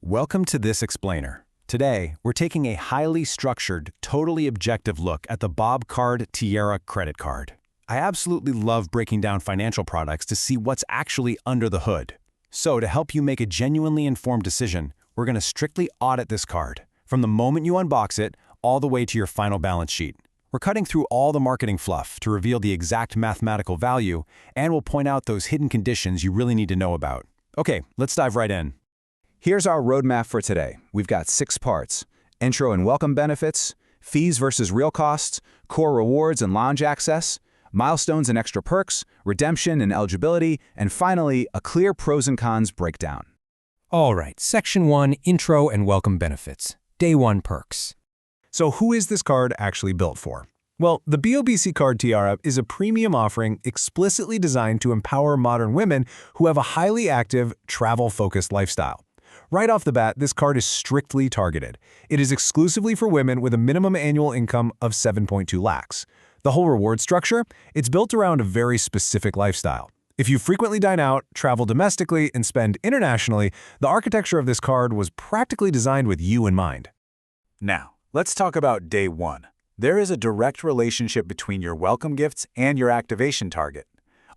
Welcome to this explainer. Today, we're taking a highly structured, totally objective look at the BOBCARD Tiara Credit Card. I absolutely love breaking down financial products to see what's actually under the hood. So to help you make a genuinely informed decision, we're going to strictly audit this card, from the moment you unbox it all the way to your final balance sheet. We're cutting through all the marketing fluff to reveal the exact mathematical value, and we'll point out those hidden conditions you really need to know about. Okay, let's dive right in. Here's our roadmap for today. We've got 6 parts: intro and welcome benefits, fees versus real costs, core rewards and lounge access, milestones and extra perks, redemption and eligibility, and finally, a clear pros and cons breakdown. All right, Section 1, Intro and Welcome Benefits. Day 1 Perks. So who is this card actually built for? Well, the BOBCARD Tiara is a premium offering explicitly designed to empower modern women who have a highly active, travel-focused lifestyle. Right off the bat, this card is strictly targeted. It is exclusively for women with a minimum annual income of 7.2 lakhs. The whole reward structure? It's built around a very specific lifestyle. If you frequently dine out, travel domestically, and spend internationally, the architecture of this card was practically designed with you in mind. Now, let's talk about Day 1. There is a direct relationship between your welcome gifts and your activation target.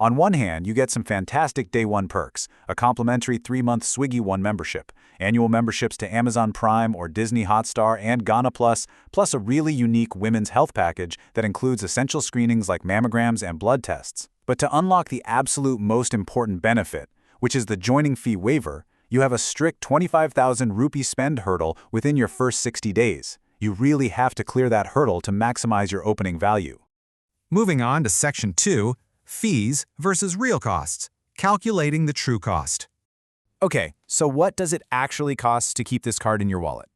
On one hand, you get some fantastic Day 1 perks, a complimentary 3-month Swiggy One membership, annual memberships to Amazon Prime or Disney Hotstar and Ghana Plus a really unique women's health package that includes essential screenings like mammograms and blood tests. But to unlock the absolute most important benefit, which is the joining fee waiver, you have a strict 25,000 rupee spend hurdle within your first 60 days. You really have to clear that hurdle to maximize your opening value. Moving on to Section 2, Fees versus real costs, calculating the true cost. Okay, so what does it actually cost to keep this card in your wallet?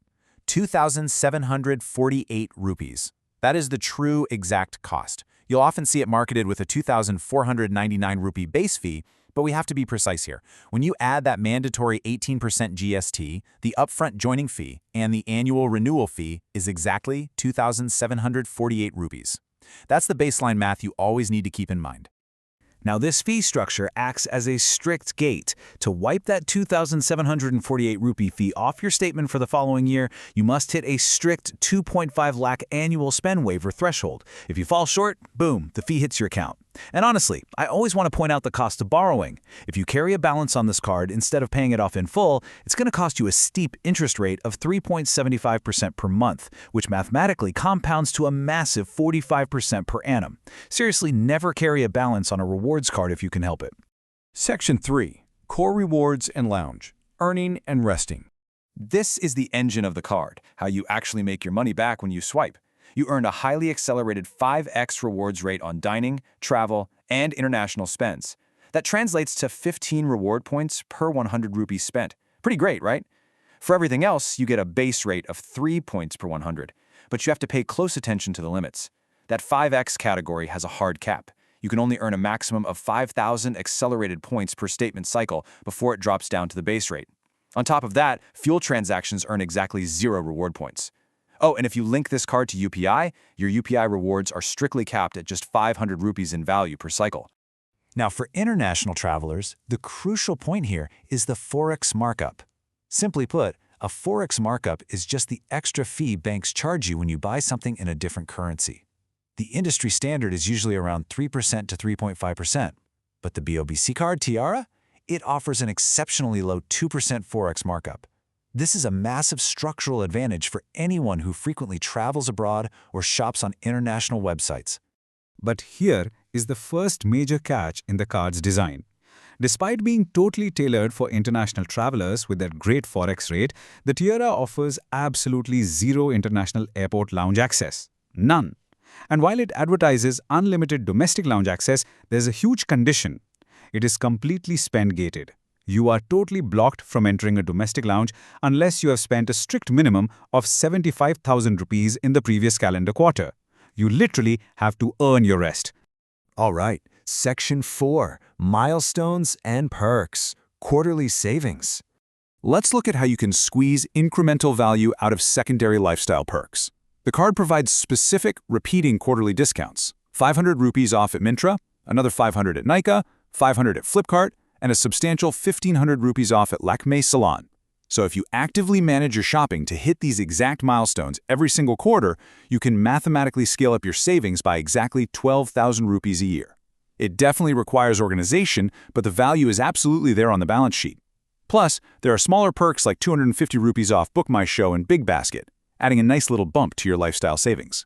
2,748 rupees. That is the true exact cost. You'll often see it marketed with a 2,499 rupee base fee, but we have to be precise here. When you add that mandatory 18% GST, the upfront joining fee, and the annual renewal fee is exactly 2,748 rupees. That's the baseline math you always need to keep in mind. Now, this fee structure acts as a strict gate. To wipe that 2,748 rupee fee off your statement for the following year, you must hit a strict 2.5 lakh annual spend waiver threshold. If you fall short, boom, the fee hits your account. And honestly, I always want to point out the cost of borrowing. If you carry a balance on this card instead of paying it off in full, it's going to cost you a steep interest rate of 3.75% per month, which mathematically compounds to a massive 45% per annum. Seriously, never carry a balance on a rewards card if you can help it. Section 3, Core Rewards and Lounge, Earning and Resting. This is the engine of the card, how you actually make your money back when you swipe. You earned a highly accelerated 5x rewards rate on dining, travel, and international spends. That translates to 15 reward points per 100 rupees spent. Pretty great, right? For everything else, you get a base rate of 3 points per 100, but you have to pay close attention to the limits. That 5x category has a hard cap. You can only earn a maximum of 5,000 accelerated points per statement cycle before it drops down to the base rate. On top of that, fuel transactions earn exactly 0 reward points. Oh, and if you link this card to UPI, your UPI rewards are strictly capped at just 500 rupees in value per cycle. Now, for international travelers, the crucial point here is the forex markup. Simply put, a forex markup is just the extra fee banks charge you when you buy something in a different currency. The industry standard is usually around 3% to 3.5%, but the BOBCARD Tiara? It offers an exceptionally low 2% forex markup. This is a massive structural advantage for anyone who frequently travels abroad or shops on international websites. But here is the first major catch in the card's design. Despite being totally tailored for international travelers with that great forex rate, the Tiara offers absolutely 0 international airport lounge access. None. And while it advertises unlimited domestic lounge access, there's a huge condition. It is completely spend-gated. You are totally blocked from entering a domestic lounge unless you have spent a strict minimum of 75,000 rupees in the previous calendar quarter. You literally have to earn your rest. All right, Section 4, Milestones and Perks, Quarterly Savings. Let's look at how you can squeeze incremental value out of secondary lifestyle perks. The card provides specific, repeating quarterly discounts. 500 rupees off at Myntra, another 500 at Nykaa, 500 at Flipkart, and a substantial 1,500 rupees off at Lakh salon. So if you actively manage your shopping to hit these exact milestones every single quarter, you can mathematically scale up your savings by exactly 12,000 rupees a year. It definitely requires organization, but the value is absolutely there on the balance sheet. Plus, there are smaller perks like 250 rupees off Book My Show and Big Basket, adding a nice little bump to your lifestyle savings.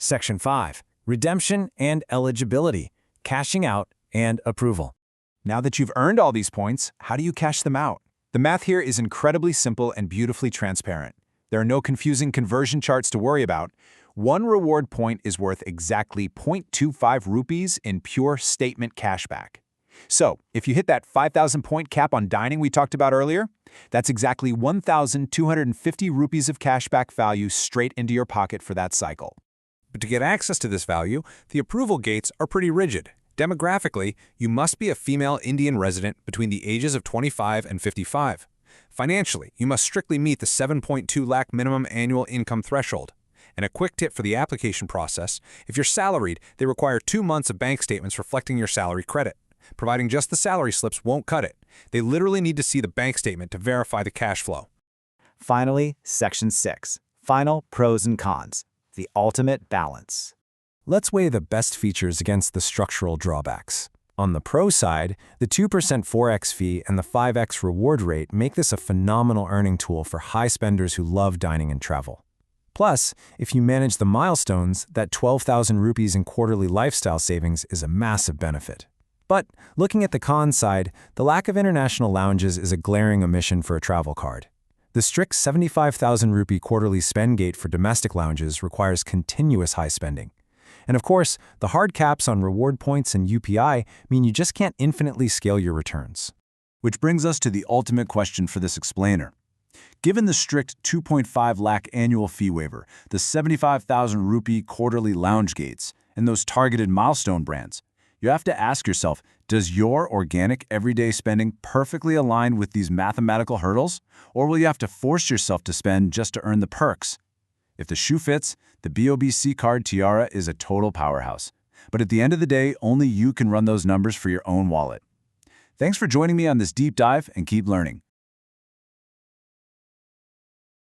Section 5. Redemption and eligibility, cashing out and approval. Now that you've earned all these points, how do you cash them out? The math here is incredibly simple and beautifully transparent. There are no confusing conversion charts to worry about. One reward point is worth exactly 0.25 rupees in pure statement cashback. So, if you hit that 5,000 point cap on dining we talked about earlier, that's exactly 1,250 rupees of cashback value straight into your pocket for that cycle. But to get access to this value, the approval gates are pretty rigid. Demographically, you must be a female Indian resident between the ages of 25 and 55. Financially, you must strictly meet the 7.2 lakh minimum annual income threshold. And a quick tip for the application process, if you're salaried, they require 2 months of bank statements reflecting your salary credit. Providing just the salary slips won't cut it. They literally need to see the bank statement to verify the cash flow. Finally, Section 6. Final pros and cons. The ultimate balance. Let's weigh the best features against the structural drawbacks. On the pro side, the 2% forex fee and the 5x reward rate make this a phenomenal earning tool for high spenders who love dining and travel. Plus, if you manage the milestones, that 12,000 rupees in quarterly lifestyle savings is a massive benefit. But looking at the con side, the lack of international lounges is a glaring omission for a travel card. The strict 75,000 rupee quarterly spend gate for domestic lounges requires continuous high spending. And of course, the hard caps on reward points and UPI mean you just can't infinitely scale your returns. Which brings us to the ultimate question for this explainer. Given the strict 2.5 lakh annual fee waiver, the 75,000 rupee quarterly lounge gates, and those targeted milestone brands, you have to ask yourself, does your organic everyday spending perfectly align with these mathematical hurdles? Or will you have to force yourself to spend just to earn the perks? If the shoe fits, the BOBCARD Tiara is a total powerhouse. But at the end of the day, only you can run those numbers for your own wallet. Thanks for joining me on this deep dive and keep learning.